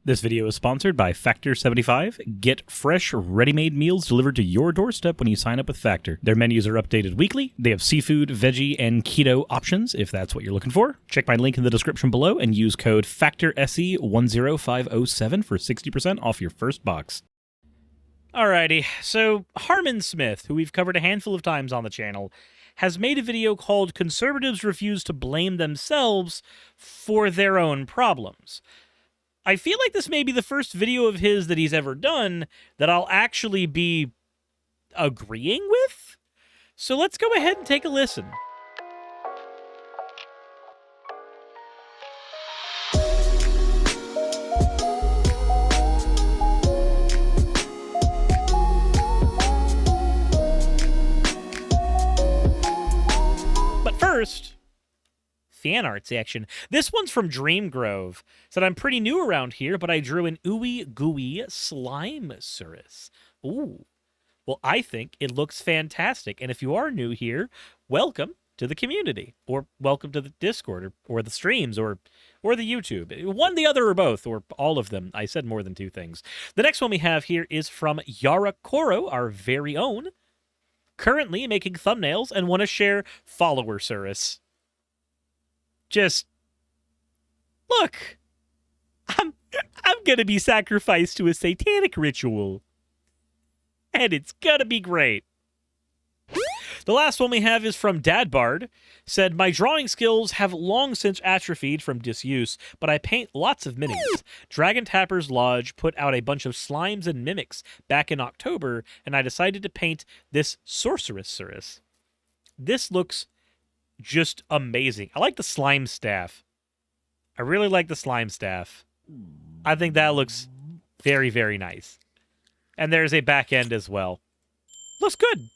This video is sponsored by Factor 75. Get fresh, ready-made meals delivered to your doorstep when you sign up with Factor. Their menus are updated weekly. They have seafood, veggie, and keto options if that's what you're looking for. Check my link in the description below and use code FACTORSE10507 for 60% off your first box. Alrighty, so Harmon Smith, who we've covered a handful of times on the channel, has made a video called Conservatives Refuse to Blame Themselves for Their Own Problems. I feel like this may be the first video of his that he's ever done that I'll actually be agreeing with. So let's go ahead and take a listen. But first, fan art section. This one's from Dream Grove. Said, I'm pretty new around here, but I drew an ooey gooey slime Suris. Ooh. Well, I think it looks fantastic. And if you are new here, welcome to the community. Or welcome to the Discord, or the streams, or the YouTube. One, the other, or both, or all of them. I said more than two things. The next one we have here is from Yara Koro, our very own. Currently making thumbnails and want to share follower Suris. Just look, I'm gonna be sacrificed to a satanic ritual, and it's gonna be great. The last one we have is from Dadbard. Said, my drawing skills have long since atrophied from disuse, but I paint lots of minis. Dragon Tapper's Lodge put out a bunch of slimes and mimics back in October, and I decided to paint this Sorceress Suris. This looks just amazing. I like the slime staff. I really like the slime staff. I think that looks very, very nice. And there's a back end as well. Looks good.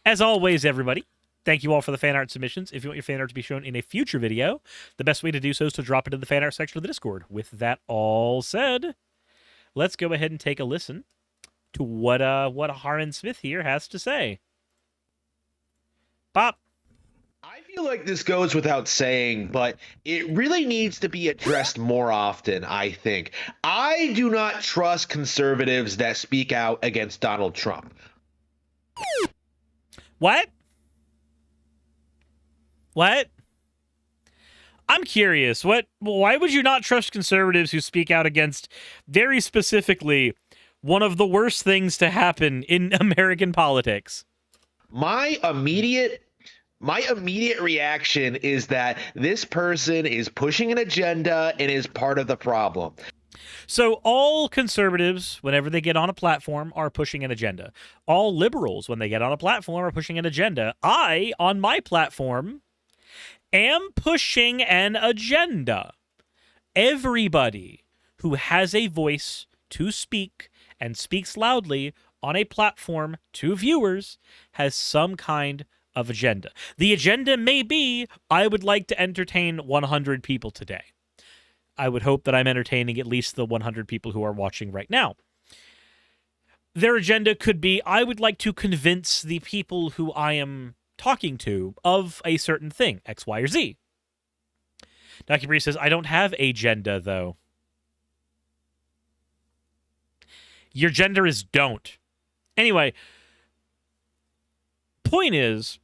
As always, everybody, thank you all for the fan art submissions. If you want your fan art to be shown in a future video, the best way to do so is to drop it in the fan art section of the Discord. With that all said, let's go ahead and take a listen to what Harmon Smith here has to say. Pop. I feel like this goes without saying, but it really needs to be addressed more often, I think. I do not trust conservatives that speak out against Donald Trump. What? What? I'm curious. Why would you not trust conservatives who speak out against, very specifically, one of the worst things to happen in American politics? My immediate reaction is that this person is pushing an agenda and is part of the problem. So all conservatives, whenever they get on a platform, are pushing an agenda. All liberals, when they get on a platform, are pushing an agenda. I, on my platform, am pushing an agenda. Everybody who has a voice to speak and speaks loudly on a platform to viewers has some kind of agenda. The agenda may be, I would like to entertain 100 people today. I would hope that I'm entertaining at least the 100 people who are watching right now. Their agenda could be, I would like to convince the people who I am talking to of a certain thing, X, Y, or Z. Dr. Bree says, I don't have a agenda, though. Your gender is don't. Anyway, point is,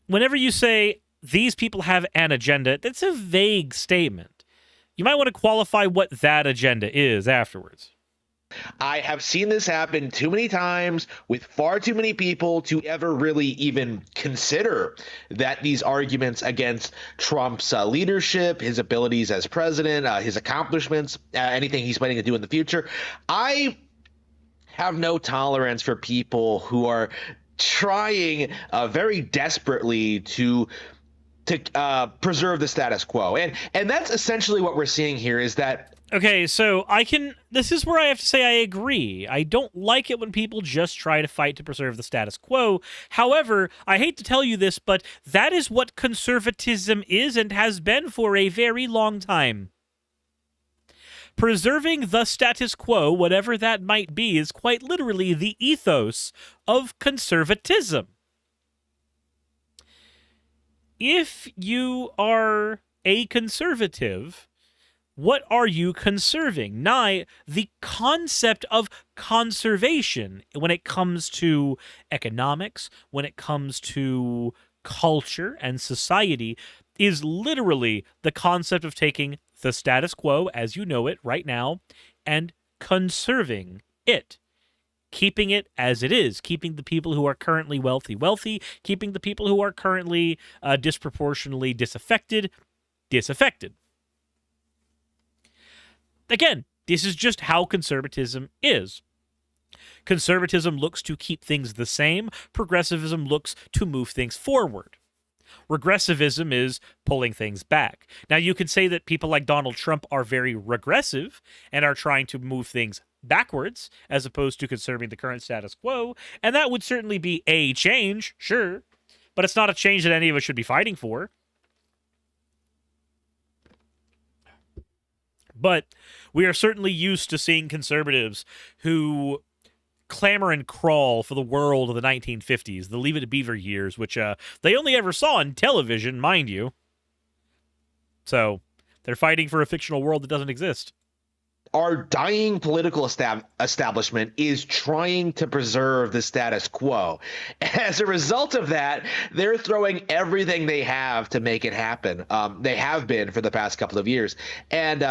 whenever you say, these people have an agenda, that's a vague statement. You might want to qualify what that agenda is afterwards. I have seen this happen too many times with far too many people to ever really even consider that these arguments against Trump's leadership, his abilities as president, his accomplishments, anything he's planning to do in the future. I have no tolerance for people who are trying very desperately to preserve the status quo. And that's essentially what we're seeing here is that. Okay, so this is where I have to say I agree. I don't like it when people just try to fight to preserve the status quo. However, I hate to tell you this, but that is what conservatism is and has been for a very long time. Preserving the status quo, whatever that might be, is quite literally the ethos of conservatism. If you are a conservative, What are you conserving? Nigh the concept of conservation when it comes to economics, when it comes to culture and society, is literally the concept of taking the status quo as you know it right now and conserving it. Keeping it as it is, keeping the people who are currently wealthy wealthy, keeping the people who are currently disproportionately disaffected disaffected. Again, this is just how conservatism is. Conservatism looks to keep things the same. Progressivism looks to move things forward. Regressivism is pulling things back. Now, you can say that people like Donald Trump are very regressive and are trying to move things backwards as opposed to conserving the current status quo, and that would certainly be a change, sure, but it's not a change that any of us should be fighting for. But we are certainly used to seeing conservatives who clamor and crawl for the world of the 1950s, the Leave It to Beaver years, which they only ever saw on television, mind you. So they're fighting for a fictional world that doesn't exist. Our dying political establishment is trying to preserve the status quo. As a result of that, they're throwing everything they have to make it happen. They have been for the past couple of years. And,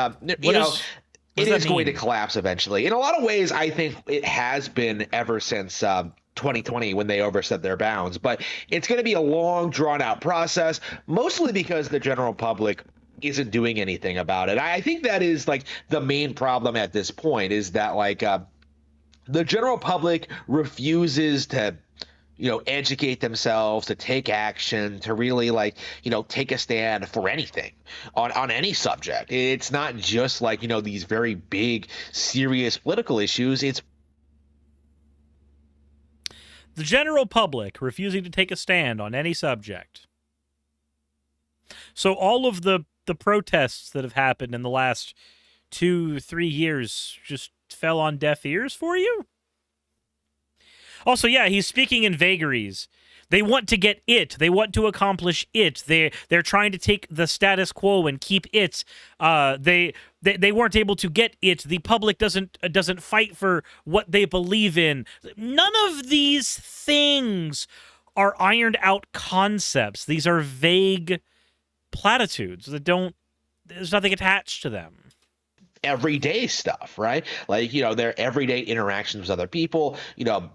it is going to collapse eventually. In a lot of ways, I think it has been ever since 2020 when they overstepped their bounds. But it's going to be a long, drawn-out process, mostly because the general public isn't doing anything about it. I think that is like the main problem at this point is that like the general public refuses to educate themselves, to take action, to really like take a stand for anything on any subject. It's not just like these very big serious political issues. It's the general public refusing to take a stand on any subject. So all of the protests that have happened in the last 2-3 years just fell on deaf ears for you? Also, yeah, he's speaking in vagaries. They want to get it. They want to accomplish it. They're trying to take the status quo and keep it. They weren't able to get it. The public doesn't fight for what they believe in. None of these things are ironed out concepts. These are vague platitudes that there's nothing attached to them. Everyday stuff, right? Like, their everyday interactions with other people,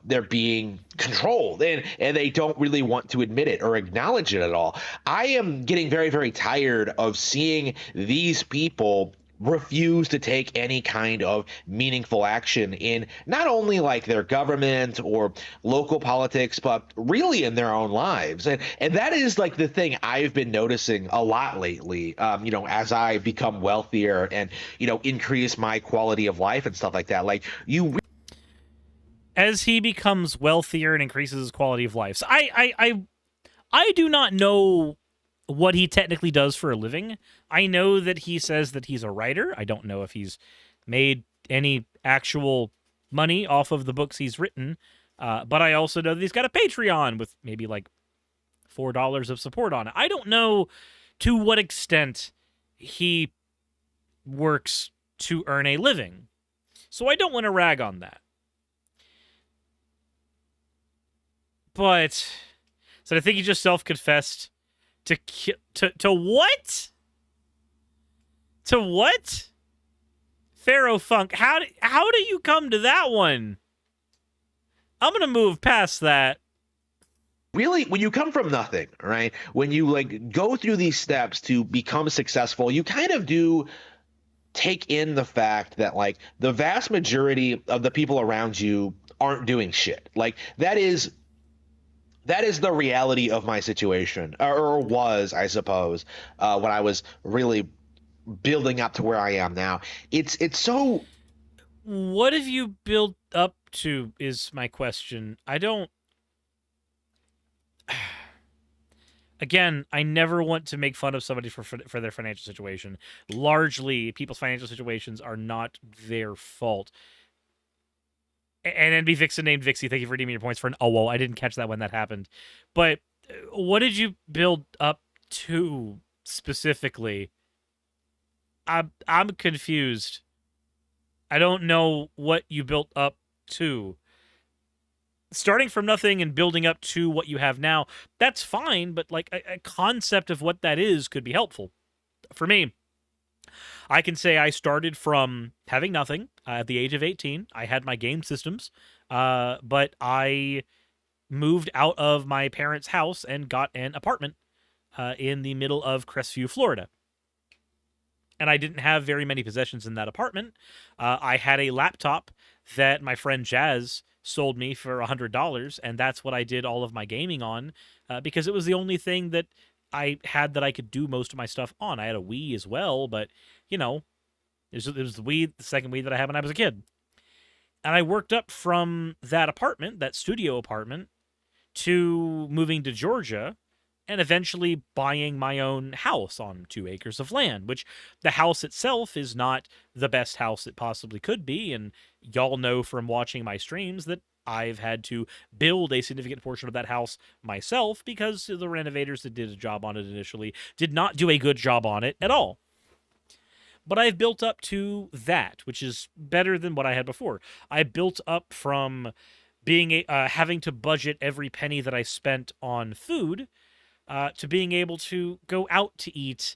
they're being controlled and they don't really want to admit it or acknowledge it at all. I am getting very, very tired of seeing these people refuse to take any kind of meaningful action in not only like their government or local politics, but really in their own lives. And that is like the thing I've been noticing a lot lately, as I become wealthier and, increase my quality of life and stuff like that. Like as he becomes wealthier and increases his quality of life. So I do not know what he technically does for a living. I know that he says that he's a writer. I don't know if he's made any actual money off of the books he's written, but I also know that he's got a Patreon with maybe like $4 of support on it. I don't know to what extent he works to earn a living, so I don't want to rag on that. But so I think he just self-confessed to what? To what? Pharaoh Funk. How do you come to that one? I'm gonna move past that. Really, when you come from nothing, right? When you like go through these steps to become successful, you kind of do take in the fact that like the vast majority of the people around you aren't doing shit. Like that is the reality of my situation, or was, I suppose, when I was really building up to where I am now. It's so. What have you built up to is my question. I don't. Again, I never want to make fun of somebody for their financial situation. Largely, people's financial situations are not their fault. And NB Vixen named Vixie, thank you for redeeming your points for an whoa, I didn't catch that when that happened. But what did you build up to specifically? I'm confused. I don't know what you built up to. Starting from nothing and building up to what you have now, that's fine, but like a concept of what that is could be helpful. For me, I can say I started from having nothing at the age of 18. I had my game systems, but I moved out of my parents' house and got an apartment in the middle of Crestview, Florida. And I didn't have very many possessions in that apartment. I had a laptop that my friend Jazz sold me for $100, and that's what I did all of my gaming on because it was the only thing that I had that I could do most of my stuff on. I had a Wii as well, but, you know, it was the Wii, the second Wii that I had when I was a kid. And I worked up from that apartment, that studio apartment, to moving to Georgia and eventually buying my own house on 2 acres of land, which the house itself is not the best house it possibly could be. And y'all know from watching my streams that I've had to build a significant portion of that house myself because the renovators that did a job on it initially did not do a good job on it at all. But I've built up to that, which is better than what I had before. I built up from being having to budget every penny that I spent on food to being able to go out to eat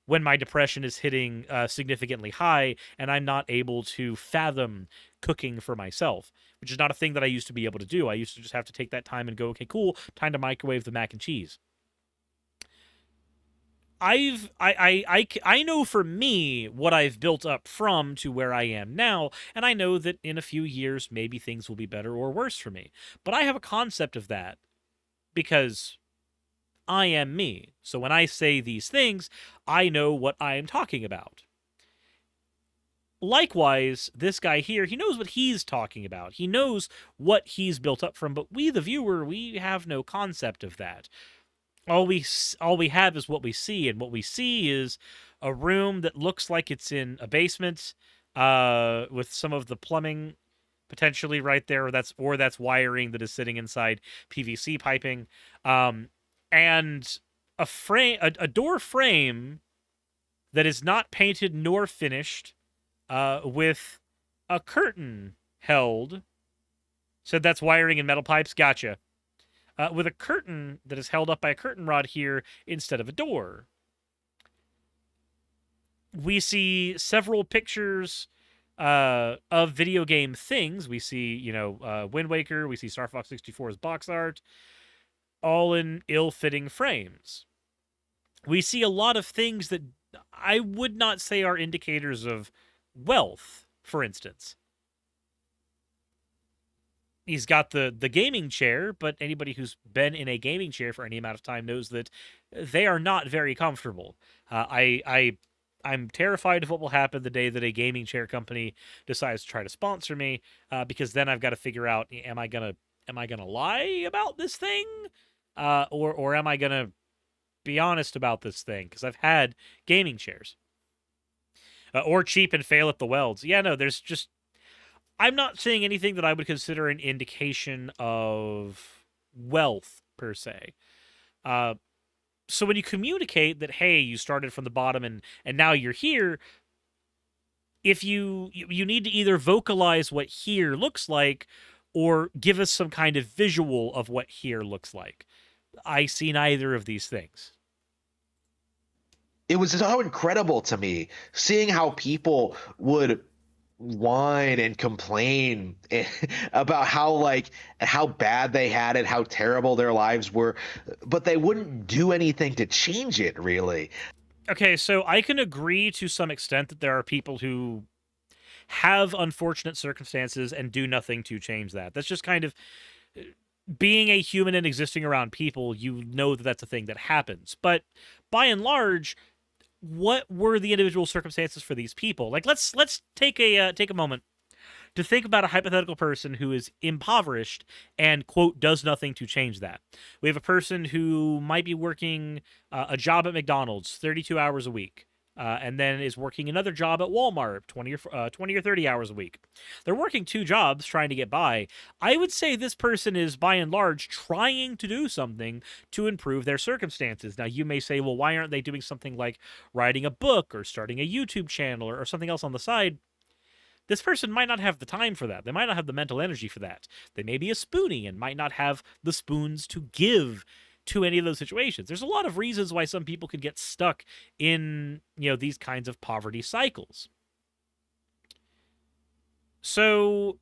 when my depression is hitting significantly high and I'm not able to fathom cooking for myself, which is not a thing that I used to be able to do. I used to just have to take that time and go, okay, cool, time to microwave the mac and cheese. I know for me what I've built up from to where I am now, and I know that in a few years maybe things will be better or worse for me. But I have a concept of that because I am me. So when I say these things, I know what I am talking about. Likewise, this guy here, he knows what he's talking about. He knows what he's built up from, but we, the viewer, we have no concept of that. All we have is what we see, and what we see is a room that looks like it's in a basement with some of the plumbing potentially right there, or that's wiring that is sitting inside PVC piping. And a door frame that is not painted nor finished, with a curtain held. Said that's wiring and metal pipes. Gotcha. With a curtain that is held up by a curtain rod here instead of a door. We see several pictures of video game things. We see, Wind Waker. We see Star Fox 64's box art, all in ill-fitting frames. We see a lot of things that I would not say are indicators of wealth, for instance. He's got the gaming chair, but anybody who's been in a gaming chair for any amount of time knows that they are not very comfortable. I'm terrified of what will happen the day that a gaming chair company decides to try to sponsor me, because then I've got to figure out, am I gonna lie about this thing, or am I gonna be honest about this thing? Because I've had gaming chairs, or cheap and fail at the welds. Yeah, no, there's just. I'm not saying anything that I would consider an indication of wealth, per se. So when you communicate that, hey, you started from the bottom and now you're here, if you need to either vocalize what here looks like or give us some kind of visual of what here looks like. I see neither of these things. It was so incredible to me seeing how people would whine and complain about how bad they had it, how terrible their lives were, but they wouldn't do anything to change it, really. Okay, so I can agree to some extent that there are people who have unfortunate circumstances and do nothing to change that. That's just kind of being a human and existing around people. You know that that's a thing that happens. But by and large, what were the individual circumstances for these people? Like, let's take a moment to think about a hypothetical person who is impoverished and, quote, does nothing to change that. We have a person who might be working a job at McDonald's 32 hours a week, and then is working another job at Walmart, 20 or 30 hours a week. They're working 2 jobs trying to get by. I would say this person is, by and large, trying to do something to improve their circumstances. Now, you may say, well, why aren't they doing something like writing a book or starting a YouTube channel or something else on the side? This person might not have the time for that. They might not have the mental energy for that. They may be a spoonie and might not have the spoons to give to any of those situations. There's a lot of reasons why some people could get stuck in, these kinds of poverty cycles. So,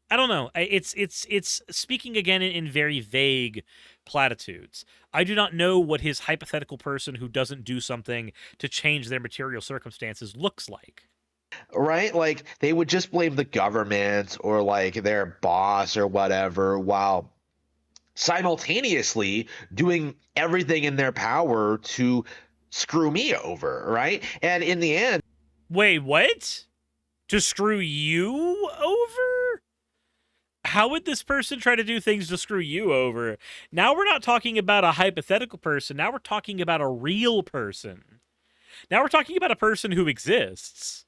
I don't know. It's speaking again in very vague platitudes. I do not know what his hypothetical person who doesn't do something to change their material circumstances looks like. Right? Like they would just blame the government or like their boss or whatever, while simultaneously doing everything in their power to screw me over, right? And in the end, wait, what? To screw you over? How would this person try to do things to screw you over? Now we're not talking about a hypothetical person. Now we're talking about a real person. Now we're talking about a person who exists.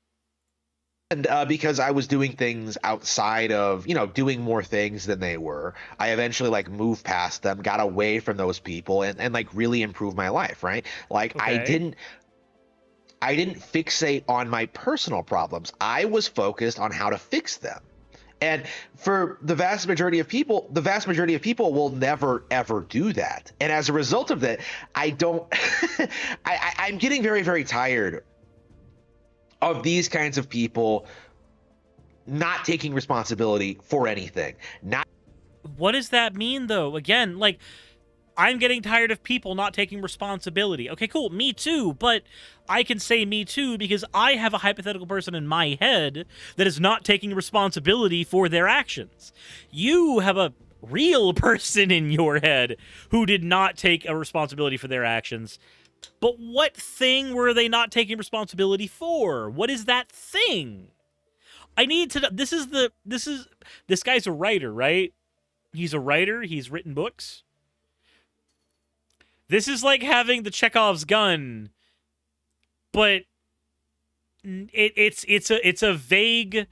and because I was doing things outside of, doing more things than they were, I eventually like moved past them, got away from those people, and like really improved my life, right? Like Okay. I didn't fixate on my personal problems. I was focused on how to fix them. And for the vast majority of people will never ever do that. And as a result of that, I'm getting very, very tired of these kinds of people not taking responsibility for anything. What does that mean, though? Again, like, I'm getting tired of people not taking responsibility. Okay, cool, me too, but I can say me too because I have a hypothetical person in my head that is not taking responsibility for their actions. You have a real person in your head who did not take a responsibility for their actions. But what thing were they not taking responsibility for? What is that thing? I need to. This guy's a writer, right? He's a writer. He's written books. This is like having the Chekhov's gun, but it's a vague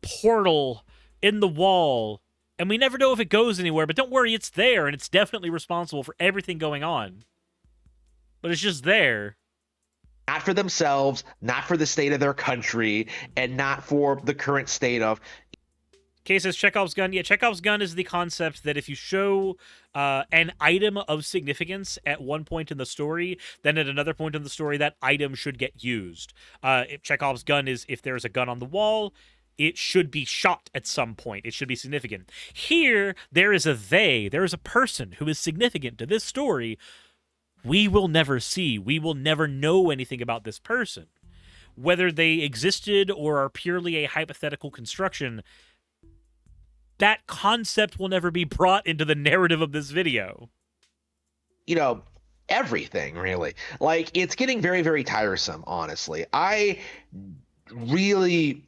portal in the wall, and we never know if it goes anywhere. But don't worry, it's there, and it's definitely responsible for everything going on. But it's just there. Not for themselves, not for the state of their country, and not for the current state of. Okay, says Chekhov's gun. Yeah, Chekhov's gun is the concept that if you show an item of significance at one point in the story, then at another point in the story, that item should get used. If Chekhov's gun is if there's a gun on the wall, it should be shot at some point. It should be significant. Here, there is a person who is significant to this story. We will never see. We will never know anything about this person. Whether they existed or are purely a hypothetical construction, that concept will never be brought into the narrative of this video. Everything, really. Like, it's getting very, very tiresome, honestly. I really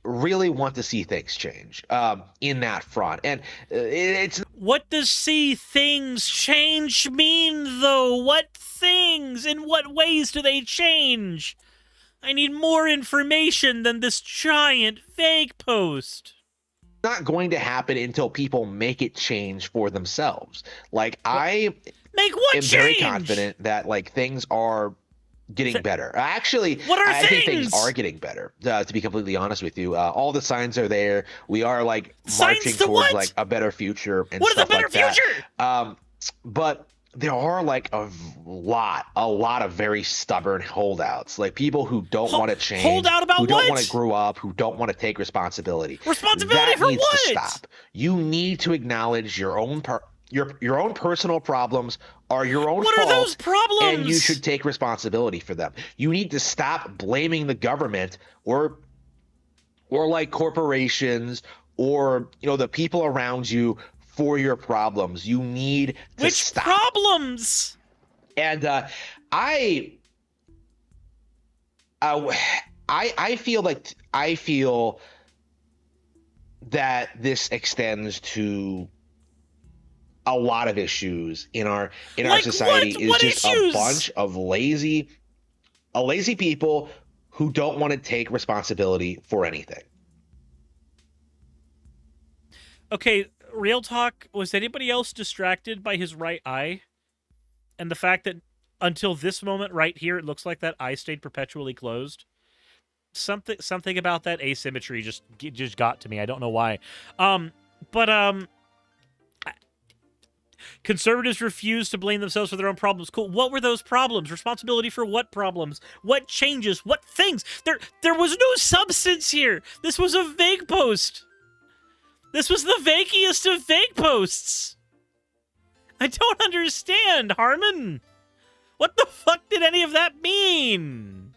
want to see things change in that front. And it's... What does see things change mean, though? What things? In what ways do they change? I need more information than this giant fake post. Not going to happen until people make it change for themselves. Like, I make what am change? very confident that like things are getting better. Actually, what are I things? think things are getting better. To be completely honest with you, all the signs are there. We are like marching towards what? like a better future and what stuff is a better like future? that. But there are like a lot of very stubborn holdouts, like people who don't want to change, holdout about who don't what? want to grow up, who don't want to take responsibility. Responsibility that for needs what? to stop. You need to acknowledge your own your own personal problems are your own What fault, are those problems? and you should take responsibility for them. You need to stop blaming the government or like corporations or the people around you for your problems. You need to Which stop. problems? And I feel that this extends to a lot of issues in our Like society. what? Is What just issues? a bunch of lazy a lazy people who don't want to take responsibility for anything. Okay, real talk, was anybody else distracted by his right eye? And the fact that until this moment right here, it looks like that eye stayed perpetually closed? Something about that asymmetry just got to me. I don't know why. But conservatives refuse to blame themselves for their own problems. Cool. What were those problems? Responsibility for what problems? What changes? What things? There was no substance here. This was a vague post. This was the vaguest of vague posts. I don't understand, Harmon. What the fuck did any of that mean?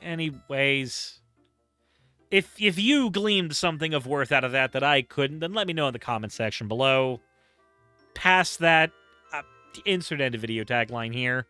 Anyways, if you gleaned something of worth out of that I couldn't, then let me know in the comment section below. Past that, insert end of video tagline here.